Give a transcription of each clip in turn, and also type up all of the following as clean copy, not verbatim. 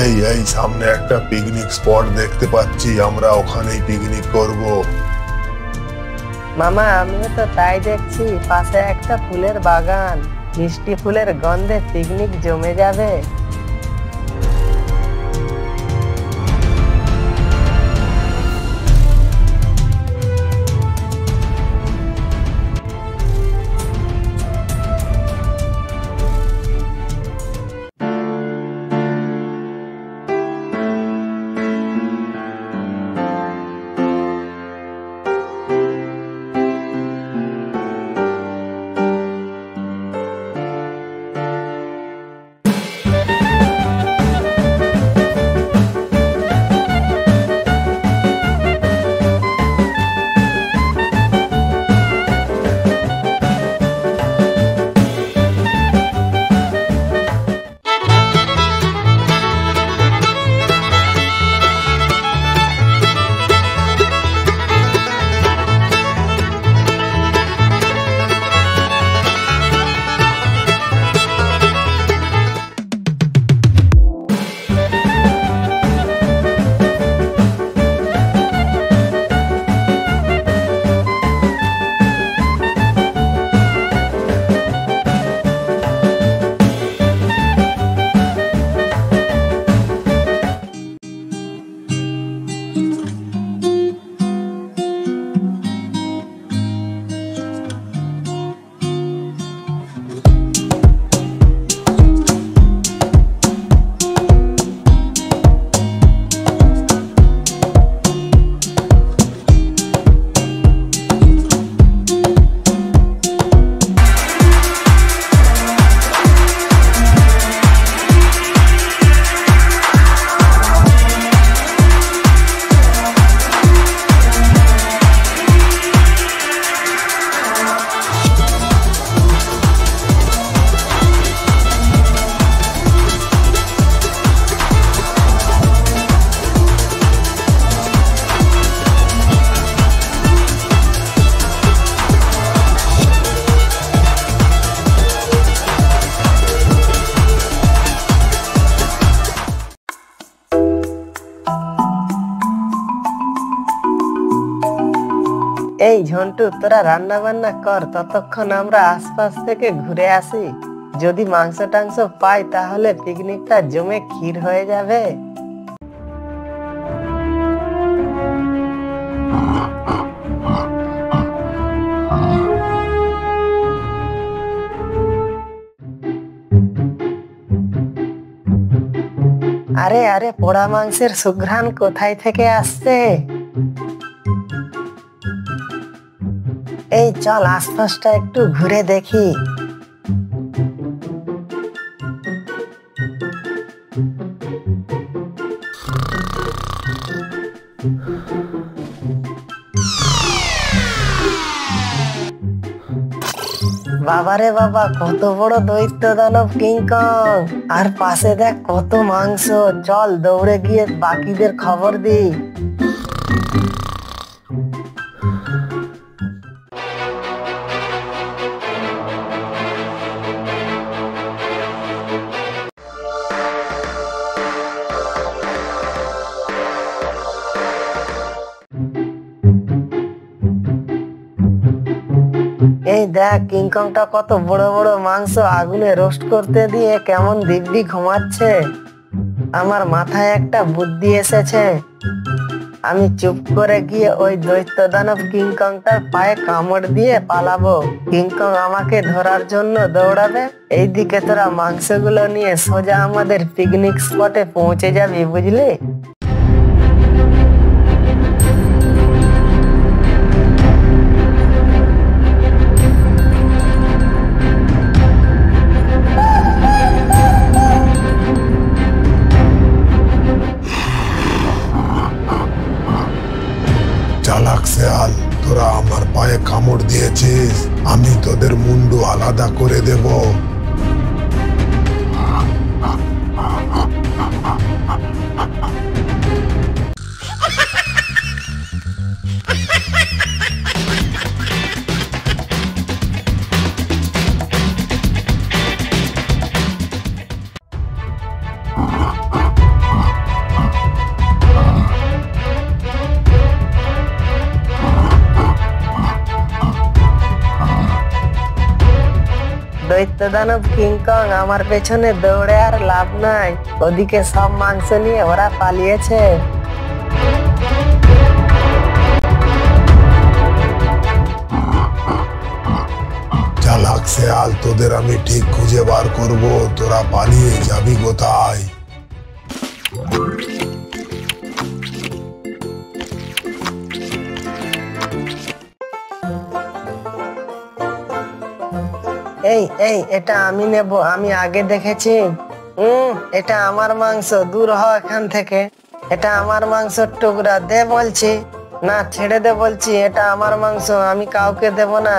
এই সামনে একটা পিকনিক স্পট দেখতে পাচ্ছি, আমরা ওখানেই পিকনিক করব। মামা আমিও তো তাই দেখছি, পাশে একটা ফুলের বাগান, মিষ্টি ফুলের গন্ধে পিকনিক জমে যাবে। এই ঝন্টু, তোরা রান্না বান্না কর, ততক্ষণ আমরা আশপাশ থেকে ঘুরে আসি। যদি মাংস টাংস পাই তাহলে পিকনিকটা জমে ক্ষীর হয়ে যাবে। আরে আরে, পোড়া মাংসের সুঘ্রাণ কোথায় থেকে আসছে? এই চল আশপাশটা একটু ঘুরে দেখি। বাবারে বাবা, কত বড় দৈত্য দানব কিংকং! আর পাশে দেখ কত মাংস। চল দৌড়ে গিয়ে বাকিদের খবর দিই। এই দেখ কিংকংটা কত বড় বড় মাংস আগুনে রোস্ট করতে দিয়ে কেমন দিব্যি ঘুমাচ্ছে। আমার মাথায় একটা বুদ্ধি এসেছে। আমি চুপ করে গিয়ে ওই দৈত্য দানব কিংকংটার পায়ে কামড় দিয়ে পালাবো। কিংকং আমাকে ধরার জন্য দৌড়াবে। এইদিকে তোরা মাংসগুলো নিয়ে সোজা আমাদের পিকনিক স্পটে পৌঁছে যাবি, বুঝলি? চালাক শেয়াল, তোরা আমার পায়ে কামড় দিয়েছিস, আমি তোদের মুন্ডু আলাদা করে দেব। দৈত্য দানব কিংকং আমার পেছনে দৌড়ে আর লাভ নাই, ওদিকে সব মাংস নিয়ে ওরা পালিয়েছে। চালাক শেয়াল, তোদের আমি ঠিক খুঁজে বার করব। তোরা পালিয়ে যাবি কোথায়? এই এই এটা আমি নেব, আমি আগে দেখেছি। এটা আমার মাংস, দূর হ এখান থেকে। এটা আমার মাংসের টুকরা, দে বলছি। না, ছেড়ে দে বলছি, এটা আমার মাংস, আমি কাউকে দেব না।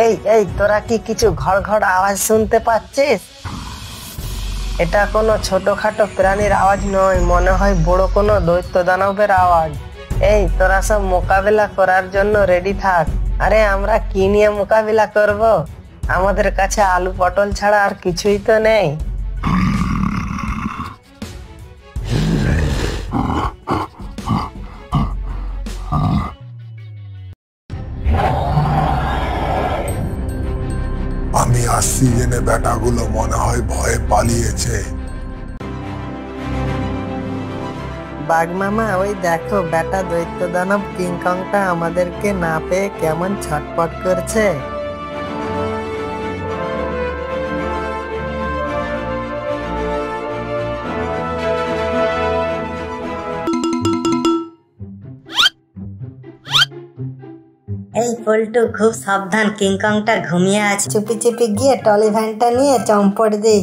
এই এই তোরা কি কিছু ঘড় ঘড় আওয়াজ শুনতে পাচ্ছিস? এটা কোনো ছোটখাটো প্রাণীর আওয়াজ নয়, মনে হয় বড় কোনো দৈত্য দানবের আওয়াজ। এই তোরা সব মোকাবিলা করার জন্য রেডি থাক। আরে আমরা কি নিয়ে মোকাবিলা করব? আমাদের কাছে আলু পটল ছাড়া আর কিছুই তো নেই। আমি আসছি জেনে বেটাগুলো মনে হয় ভয়ে পালিয়েছে। বাঘ মামা, ওই দেখো বেটা দৈত্য দানব কিংকংটা আমাদেরকে না পেয়ে কেমন ছটপট করছে। এই পল্টু, খুব সাবধান, কিংকংটা ঘুমিয়ে আছে। চুপি চুপি গিয়ে টলি ভ্যানটা নিয়ে চম্পট দিই।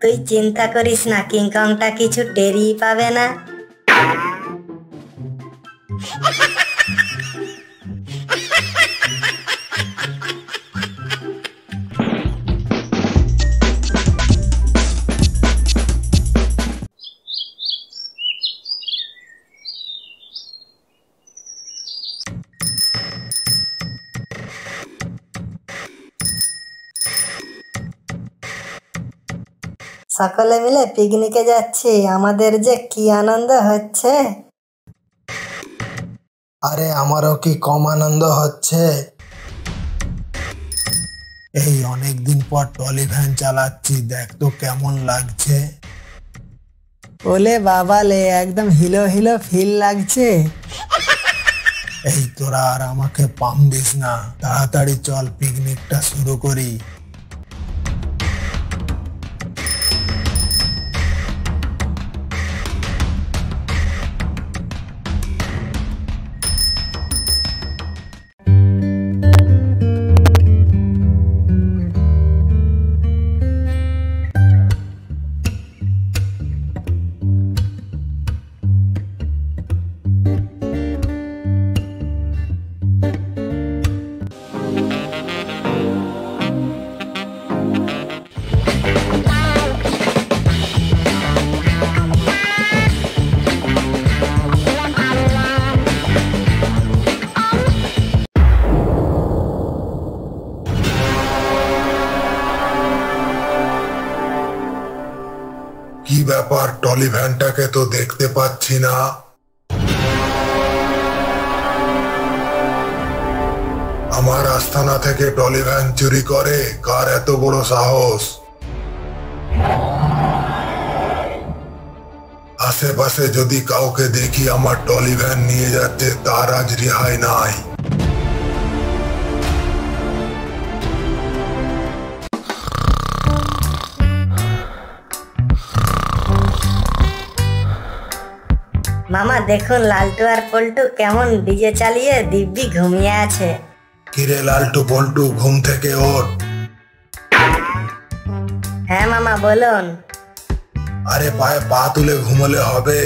তুই চিন্তা করিস না, কিংকংটা কিছু টেরই পাবে না। সকলে মিলে পিকনিকে যাচ্ছি, আমাদের যে কি আনন্দ হচ্ছে। আরে আমারও কি কম আনন্দ হচ্ছে? এই অনেকদিন পর টলি ভ্যান চালাচ্ছি, দেখ তো কেমন লাগছে। ওলে বাবা লে, একদম হিলো হিলো ফিল লাগছে। এই তোরা আর আমাকে পাম দিস না, তাড়াতাড়ি চল পিকনিকটা শুরু করি। কি ব্যাপার, টলি ভ্যানটাকে তো দেখতে পাচ্ছি না। আমার আস্তানা থেকে টলি ভ্যান চুরি করে কার এত বড় সাহস? আশেপাশে যদি কাউকে দেখি আমার টলি ভ্যান নিয়ে যাচ্ছে, তার আজ রেহাই নাই। মামা দেখুন, লালটু আর পল্টু কেমন ডিজে চালিয়ে দিব্যি ঘুমিয়ে আছে। কিরে লালটু পল্টু, ঘুম থেকে ওঠ। হ্যাঁ মামা বলুন। আরে পায়ে পা তুলে ঘুমলে হবে,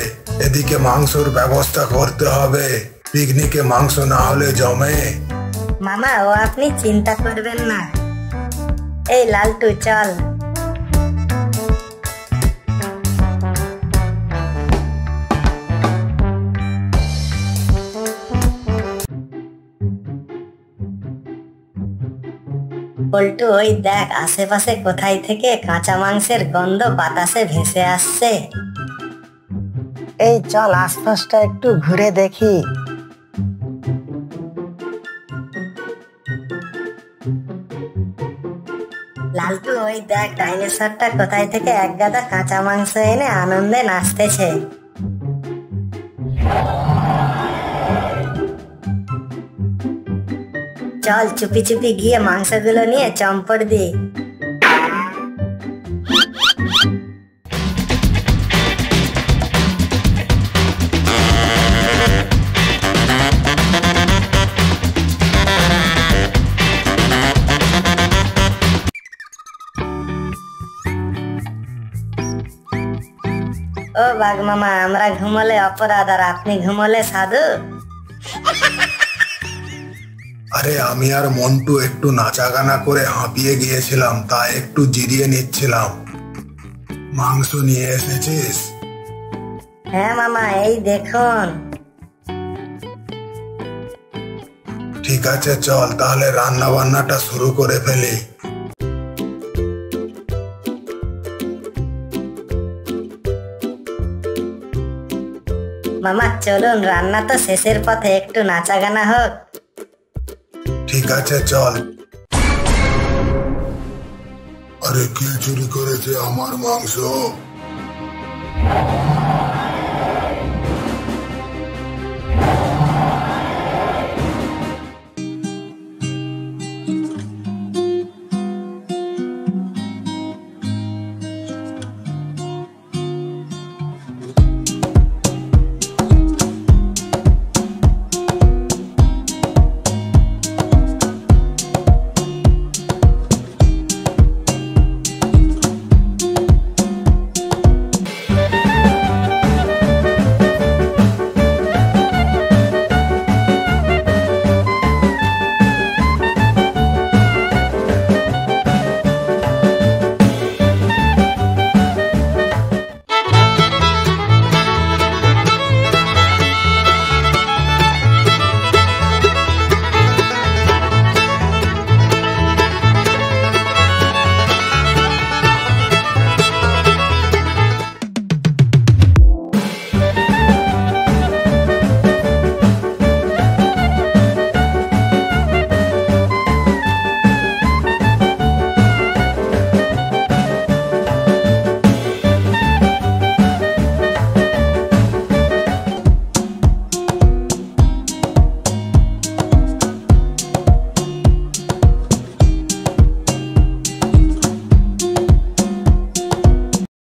এদিকে মাংসর ব্যবস্থা করতে হবে। পিকনিকে মাংস না হলে জমে। মামা ও আপনি চিন্তা করবেন না। এই লালটু চল। পল্টু ওই দেখ আশেপাশে কোথায় থেকে কাঁচা মাংসের গন্ধ বাতাসে ভেসে আসছে। এই চল আশপাশটা একটু ঘুরে দেখি। লালটু ওই দেখ ডাইনোসরটা কোথায় থেকে এক গাদা কাঁচা মাংস এনে আনন্দে নাচতেছে। চল চুপি চুপি গিয়ে মাংসগুলো নিয়ে চম্পট দি। ও বাঘ মামা, আমরা ঘুমলে অপরাধ আর আপনি ঘুমলে সাধু। আরে আমি আর মন্টু একটু নাচাগানা করে হাঁপিয়ে গিয়েছিলাম, তাই একটু জিরিয়ে নিচ্ছিলাম। মাংস নিয়ে এসেছিস? হ্যাঁ মামা, এই দেখুন। ঠিক আছে, চল তাহলে রান্না বান্নাটা শুরু করে ফেলি। মামা চলুন, রান্না তো শেষের পথে, একটু নাচা গানা হোক। ঠিক আছে চল। আরে কে চুরি করেছে আমার মাংস?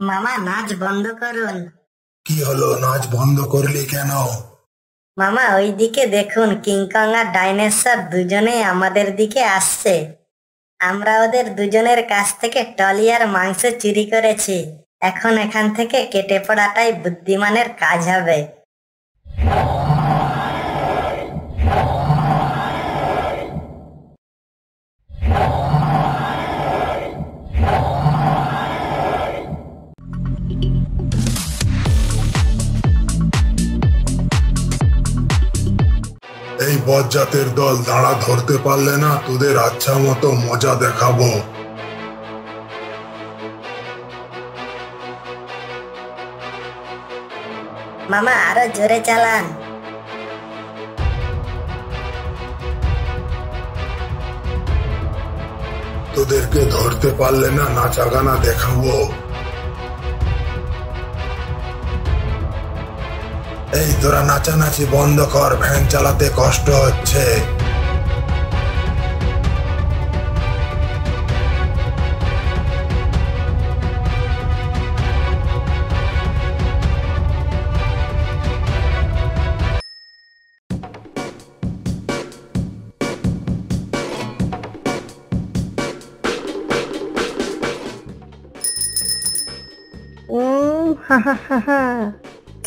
মামা নাচ বন্ধ করুন। কি হলো, নাচ বন্ধ করলি কেন? মামা ওইদিকে দেখুন, কিংকং আর ডাইনোসর দুজনেই আমাদের দিকে আসছে। আমরা ওদের দুজনের কাছ থেকে টলি আর মাংস চুরি করেছি। এখন এখান থেকে কেটে পড়াটাই বুদ্ধিমানের কাজ হবে। এই বজ্জাতের দল দাঁড়া, ধরতে পারলে না তোদের আচ্ছা মতো মজা দেখাবো। মামা আরো জোরে চালান। তোদেরকে ধরতে পারলে না নাচাগানা দেখাবো। এই তোরা নাচানাচি বন্ধ কর, ভ্যান চালাতে কষ্ট হচ্ছে।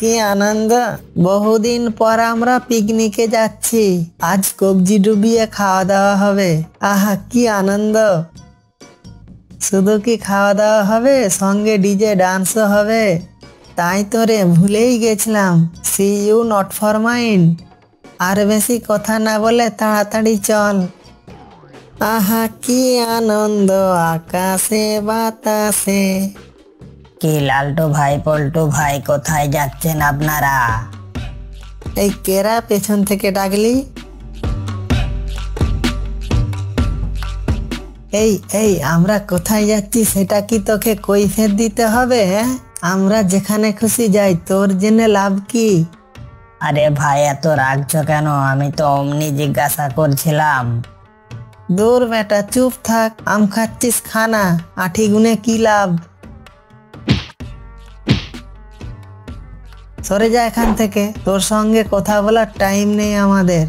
কি আনন্দ! বহুদিন পর আমরা পিকনিকে যাচ্ছি। আজ কবজি ডুবিয়ে খাওয়া দাওয়া হবে। আহা কি আনন্দ! শুধু কি খাওয়া দাওয়া হবে, সঙ্গে ডিজে ডান্সও হবে। তাই তো রে, ভুলেই গেছিলাম। See you not for mind. আর বেশি কথা না বলে তাড়াতাড়ি চল। আহা কি আনন্দ আকাশে বাতাসে। কি লালটু ভাই পল্টু ভাই কোথায় যাচ্ছেন আপনারা? এই কেরা পেছন থেকে ডাকলি? এই এই আমরা কোথায় যাচ্ছি সেটা কি তোকে কৈফিয়ত দিতে হবে? হ্যাঁ, আমরা যেখানে খুশি যাই, তোর জেনে লাভ কি? আরে ভাই এত রাগছো কেন? আমি তো অমনি জিজ্ঞাসা করছিলাম। দূর বেটা, চুপ থাক। আম খাচ্ছিস খানা, আঠি গুনে কি লাভ? সরে যা এখান থেকে, তোর সঙ্গে কথা বলার টাইম নেই আমাদের।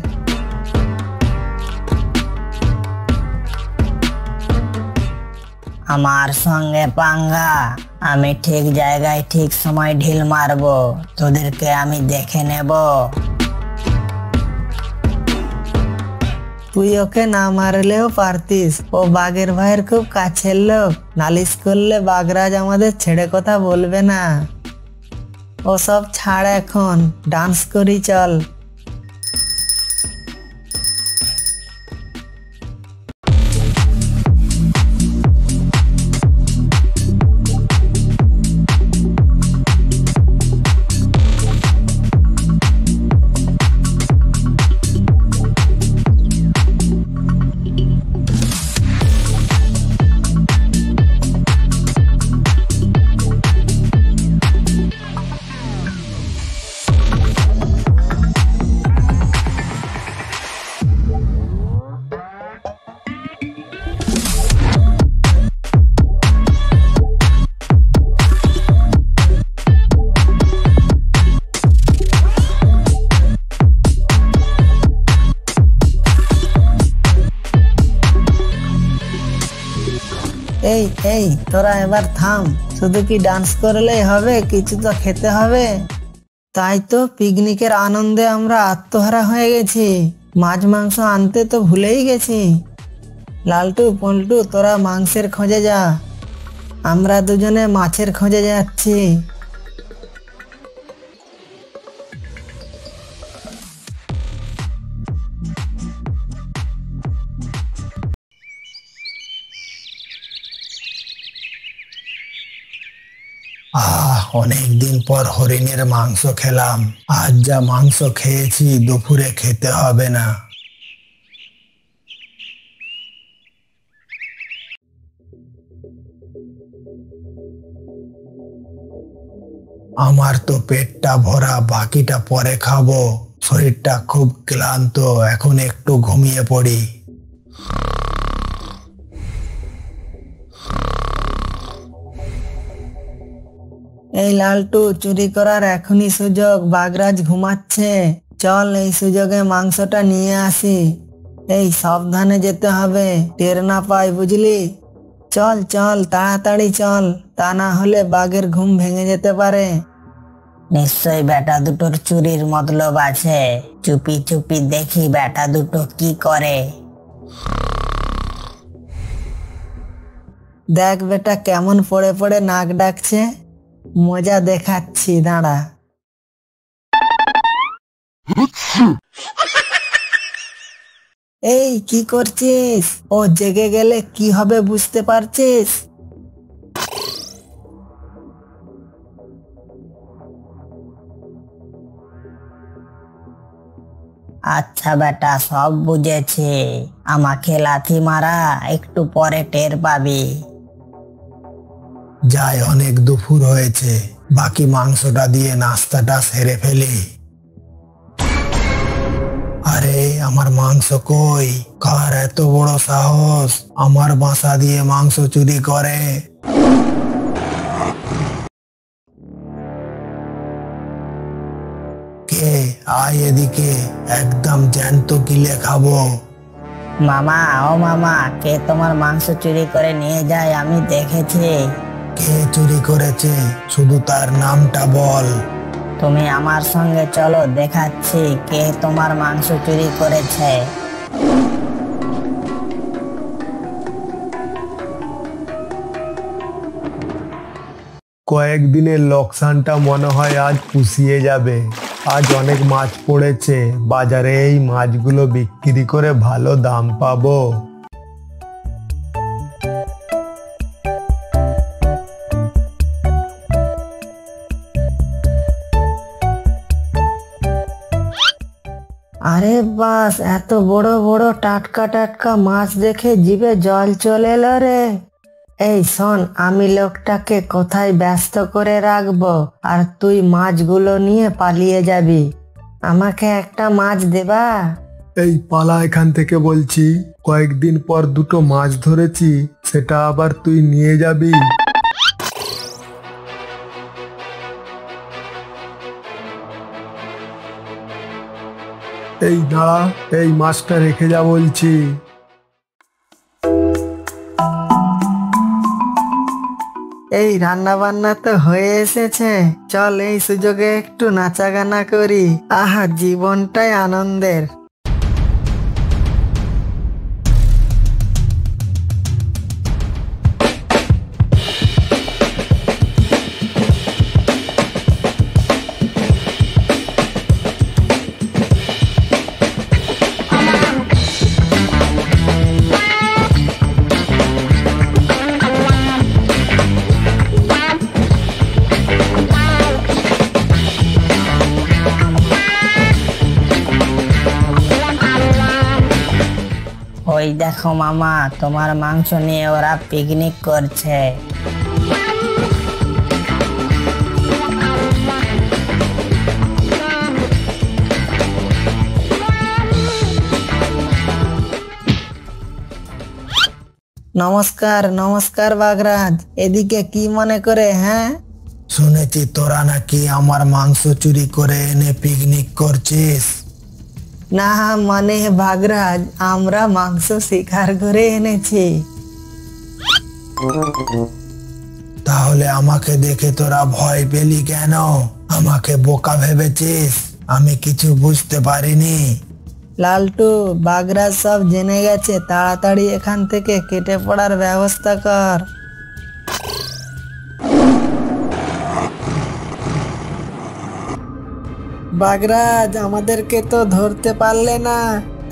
আমার সঙ্গে পাঙ্গা? আমি ঠিক জায়গায় ঠিক সময় ঢিল মারবো, তোদেরকে আমি দেখে নেব। তুই ওকে না মারলেও পারতিস, ও বাঘের ভাইয়ের খুব কাছের লোক। নালিশ করলে বাঘরাজ আমাদের ছেড়ে কথা বলবে না। ও সব ছাড়, এখন ডান্স করি চল। এই এই তোরা এবার থাম। শুধু কি ডান্স করলেই হবে? কিছু তো খেতে হবে। তাই তো পিকনিকের আনন্দে আমরা আত্মহারা হয়ে গেছি, মাছ মাংস আনতে তো ভুলেই গেছি। লালটু পল্টু তোরা মাংসের খোঁজে যা, আমরা দুজনে মাছের খোঁজে যাচ্ছি। অনেকদিন পর হরিণের মাংস খেলাম। আজ যা মাংস খেয়েছি দুপুরে খেতে হবে না। আমার তো পেটটা ভরা, বাকিটা পরে খাবো। শরীরটা খুব ক্লান্ত, এখন একটু ঘুমিয়ে পড়ি। এই লালটু, চুরি করার এখনই সুযোগ। বাগরাজ ঘুমাচ্ছে, চল এই সুযোগে মাংসটা নিয়ে আসি। এই সাবধানে যেতে হবে, টের না পাই, বুঝলি? চল চল তাড়াতাড়ি চল, তা না হলে বাঘের ঘুম ভেঙে যেতে পারে। নিশ্চয় বেটা দুটোর চুরির মতলব আছে। চুপি চুপি দেখি বেটা দুটো কি করে। দেখ বেটা কেমন পড়ে পড়ে নাক ডাকছে, মজা দেখাচ্ছি, দাঁড়া। এই কি করছিস? ও জেগে গেলে কি হবে বুঝতে পারছিস? আচ্ছা বেটা, সব বুঝেছি। আমাকে লাথি মারা, একটু পরে টের পাবি। যাই, অনেক দুপুর হয়েছে, বাকি মাংসটা দিয়ে নাস্তাটা সেরে ফেলি। আরে আমার মাংস কই? কার এত বড় সাহস আমার বাসা দিয়ে মাংস চুরি করে? কে? আয় এদিকে, একদম জ্যান্ত গিলে খাবো। মামা, ও মামা, কে তোমার মাংস চুরি করে নিয়ে যায়? আমি দেখেছি। কে চুরি করেছে? শুধু তার নামটা বল। তুমি আমার সঙ্গে চলো, দেখাচ্ছি কে তোমার মাংস চুরি করেছে। কয়েকদিনের লোকসানটা মনে হয় আজ পুষিয়ে যাবে। আজ অনেক মাছ পড়েছে, বাজারে এই মাছগুলো বিক্রি করে ভালো দাম পাবো। আরে বাস, এত বড় বড় টাটকা টাটকা মাছ দেখে জিভে জল চলে এলো রে। এই শোন, আমি লোকটাকে কোথায় ব্যস্ত করে রাখবো আর তুই মাছগুলো নিয়ে পালিয়ে যাবি। আমাকে একটা মাছ দেবা? এই পালা এখান থেকে বলছি, কয়েকদিন পর দুটো মাছ ধরেছি, সেটা আবার তুই নিয়ে যাবি? এই দাঁড়া, এই মাছটা রেখে যা বলছি। এই রান্না বান্না তো হয়ে এসেছে, চল এই সুযোগে একটু নাচা গানা করি। আহা, জীবনটাই আনন্দের। ওই দেখো মামা, তোমার মাংস নিয়ে ওরা পিকনিক করছে। নমস্কার নমস্কার বাগরাজ, এদিকে কি মনে করে? হ্যাঁ, শুনেছি তোরা নাকি আমার মাংস চুরি করে এনে পিকনিক করছিস। না মানে বাগরাজ, আমরা মাংস শিকার করে এনেছি। তাহলে আমাকে দেখে তোরা ভয় পেলি কেন? আমাকে বোকা ভেবেছিস? আমি কিছু বুঝতে পারিনি। লালটু, বাগরাজ সব জেনে গেছে, তাড়াতাড়ি এখান থেকে কেটে পড়ার ব্যবস্থা কর। বাগরাজ, আমাদেরকে তো ধরতে পারলে না,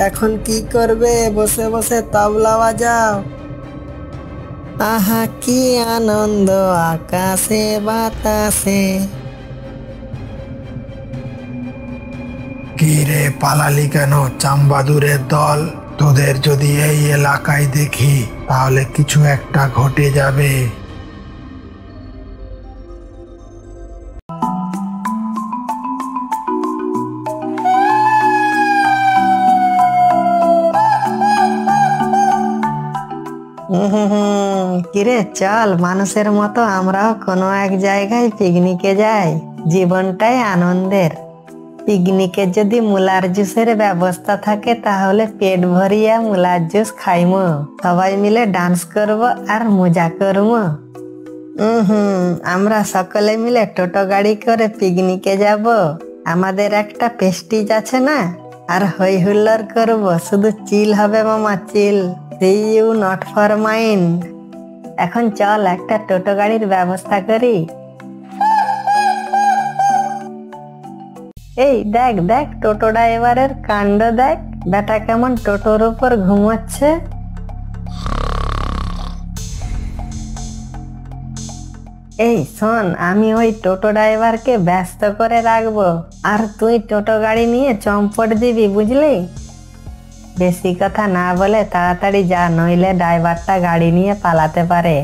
এখন কি করবে? বসে বসে তবলা বাজাও। আহা কি আনন্দ আকাশে বাতাসে। কি রে, পালালি কেন চামবাদুরের দল? তোদের যদি এই এলাকায় দেখি তাহলে কিছু একটা ঘটে যাবে। কিরে চল, মানুষের মতো আমরাও কোনো এক জায়গায় পিকনিকে যাই, জীবনটাই আনন্দের। পিকনিকে যদি মুলার জুসের ব্যবস্থা থাকে তাহলে পেট ভরিয়া মুলার জুস খাইমু, সবাই মিলে ডান্স করব আর মজা করবো। আমরা সকলে মিলে টোটো গাড়ি করে পিকনিকে যাব। আমাদের একটা পেস্টিজ আছে না, আর হই হুল্লোড় করব, শুধু চিল হবে মামা, চিল। See you not for mine। এখন চল একটা টোটো গাড়ির ব্যবস্থা করি। এই দেখ দেখ, টোটো ড্রাইভারের কাণ্ড দেখ, বেটা কেমন টোটোর উপর ঘুমাচ্ছে। এই শোন, আমি ওই টোটো ড্রাইভারকে ব্যস্ত করে রাখবো, আর তুই টোটো গাড়ি নিয়ে চম্পট দিবি, বুঝলি? বেশি কথা না বলে তাড়াতাড়ি যা, নইলে ড্রাইভারটা গাড়ি নিয়ে পালাতে পারে।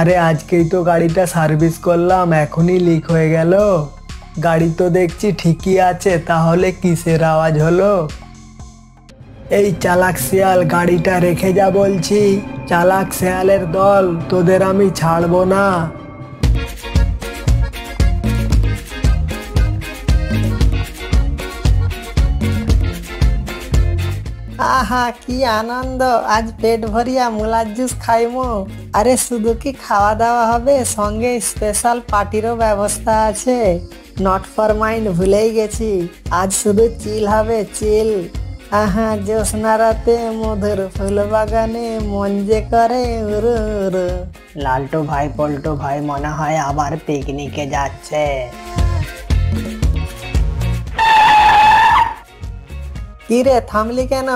আরে আজকেই তো গাড়িটা সার্ভিস করলাম, এখনই লিক হয়ে গেল। গাড়ি তো দেখছি ঠিকই আছে, তাহলে কিসের আওয়াজ হলো? এই চালাক শিয়াল, গাড়িটা রেখে যা বলছি। চালাক শিয়ালের দল, তোদের আমি ছাড়বো না। আহা কি আনন্দ, আজ পেট ভরিয়া মুলার জুস খাইমু। আরে শুধু কি খাওয়া দাওয়া হবে, সঙ্গে স্পেশাল পার্টিরও ব্যবস্থা আছে। নট ফর মাইন্ড ভুলেই গেছি, আজ শুধু চিল হবে, চিল। আহা জ্যোৎস্না রাতে মধুর ফুল বাগানে মন যে করে উরু উরু। লালটু ভাই, পল্টু ভাই মনে হয় আবার পিকনিকে যাচ্ছে। কিরে থামলি কেন?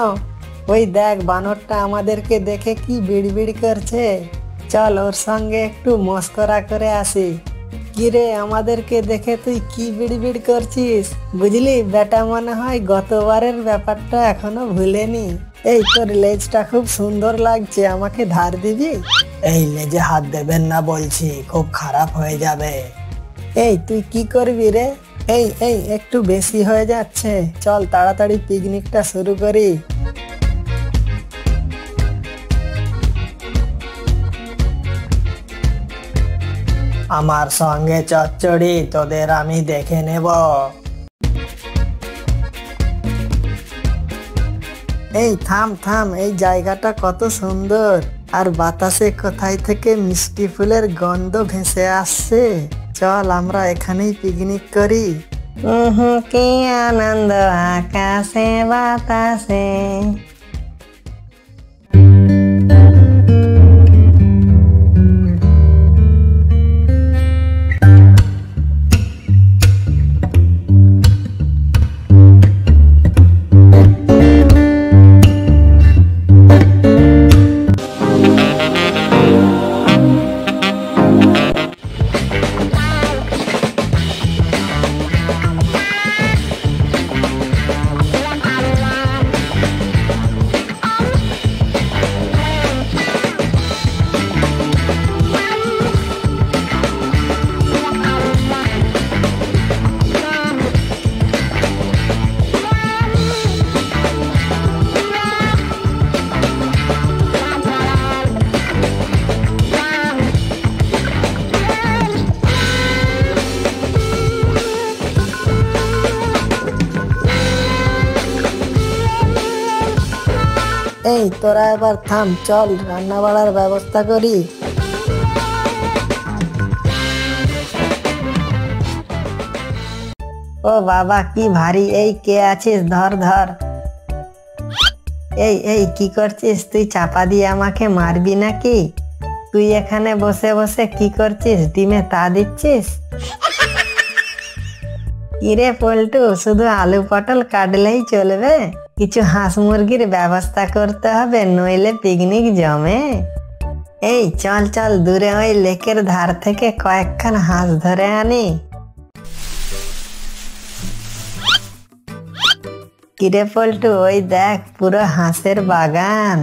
ওই দেখ, বানরটা আমাদেরকে দেখে কি বিড়বিড় করছে। চল ওর সঙ্গে একটু মস্করা করে আসি। কিরে, আমাদেরকে দেখে তুই কি বিড়বিড় করছিস? বুঝলি, বেটা মনে হয় গতবারের ব্যাপারটা এখনো ভুলেনি। এই তোর লেজটা খুব সুন্দর লাগছে, আমাকে ধার দিবি? এই লেজে হাত দেবেন না বলছি, খুব খারাপ হয়ে যাবে। এই তুই কি করবি রে? এই একটু বেশি হয়ে যাচ্ছে, চল তাড়াতাড়ি পিকনিকটা শুরু করি। আমার সঙ্গে চচ্চড়ি, তোদের আমি দেখে নেব। এই থাম থাম, এই জায়গাটা কত সুন্দর, আর বাতাসে কোথায় থেকে মিষ্টি ফুলের গন্ধ ভেসে আসছে। চল আমরা এখানেই পিকনিক করি। কি আনন্দ আকাশে বাতাসে। এই তোরা এবার থাম, চল রান্না বাড়ার ব্যবস্থা করি। ও বাবা, কি ভারী! এই কে আছিস? ধর ধর। এই কি করছিস তুই? চাপা দিয়ে আমাকে মারবি নাকি? তুই এখানে বসে বসে কি করছিস? ডিমে তা দিচ্ছিস? কিরে পল্টু, শুধু আলু পটল কাটলেই চলবে? কিছু হাঁস মুরগির ব্যবস্থা করতে হবে, নইলে পিকনিক জমে। এই চল চল, দূরে ওই লেকের ধার থেকে কয়েকখান হাঁস ধরে আনি। কিরে পল্টু, ওই দেখ পুরো হাঁসের বাগান।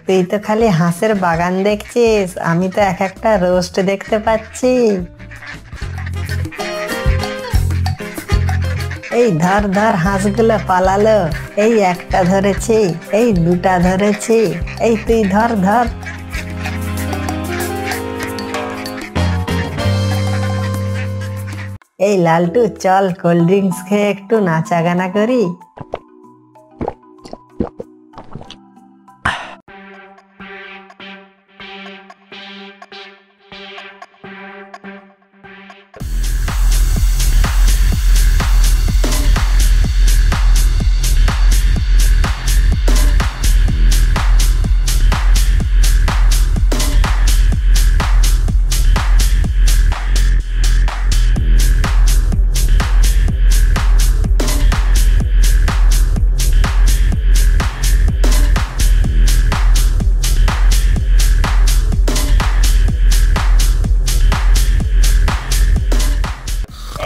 তুই তো খালি হাঁসের বাগান দেখছিস, আমি তো এক একটা রোস্ট দেখতে পাচ্ছি। এই ধর ধর, হাঁসগুলো পালালো। এই একটা ধরেছি, এই দুটা ধরেছি, এই তুই ধর ধর। এই লালটু, চল কোল্ড ড্রিঙ্কস খেয়ে একটু নাচা গানা করি।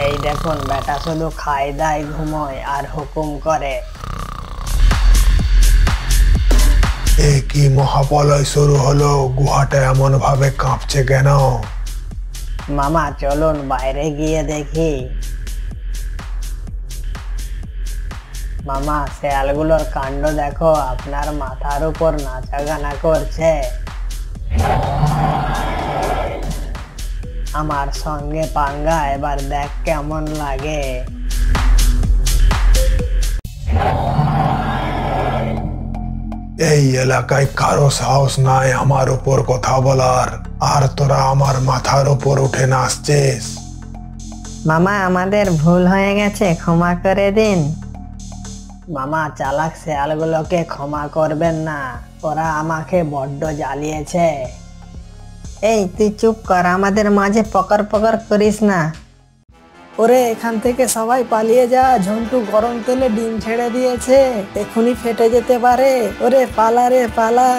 এই দেখুন, বেটা শুধু খায় দায় ঘুমোয় আর হুকুম করে। এ কি মহাপলয় শুরু হলো? গুহাটা এমন ভাবে কাঁপছে কেন? মামা চলুন বাইরে গিয়ে দেখি। মামা, শেয়ালগুলোর কাণ্ড দেখো, আপনার মাথার উপর নাচা গানা করছে। আমার সঙ্গে পাঙ্গা, এবার দেখ কেমন লাগে। এই এলাকায় কারো সাহস নাই আমার উপর কথা বলার, আর তোরা আমার মাথার উপর উঠে নাচছিস। মামা, আমাদের ভুল হয়ে গেছে, ক্ষমা করে দিন। মামা, চালাক শেয়ালগুলোকে ক্ষমা করবেন না, ওরা আমাকে বড্ড জ্বালিয়েছে। এই তুই চুপ কর, আমাদের মাঝে পকর পকর করিস না। ওরে এখান থেকে সবাই পালিয়ে যা, ঝন্টু গরম তেলে ডিম ছেড়ে দিয়েছে, এখনই ফেটে যেতে পারে। ওরে পালা রে পালা।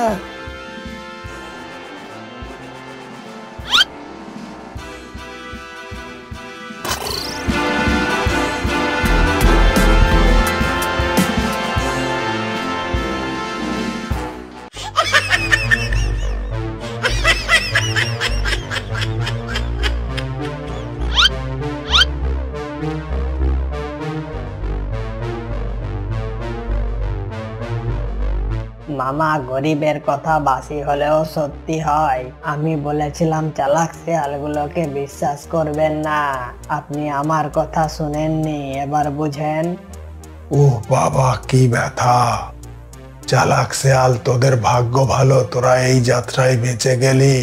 মামা, গরিবের কথা বাসি হলেও সত্যি হয়। আমি বলেছিলাম চালাক শিয়ালগুলোকে বিশ্বাস করবেন না। আপনি আমার কথা শুনেননি, এবার বুঝেন। ওহ বাবা, কি ব্যথা! চালাক শেয়াল, তোদের ভাগ্য ভালো, তোরা এই যাত্রায় বেঁচে গেলি।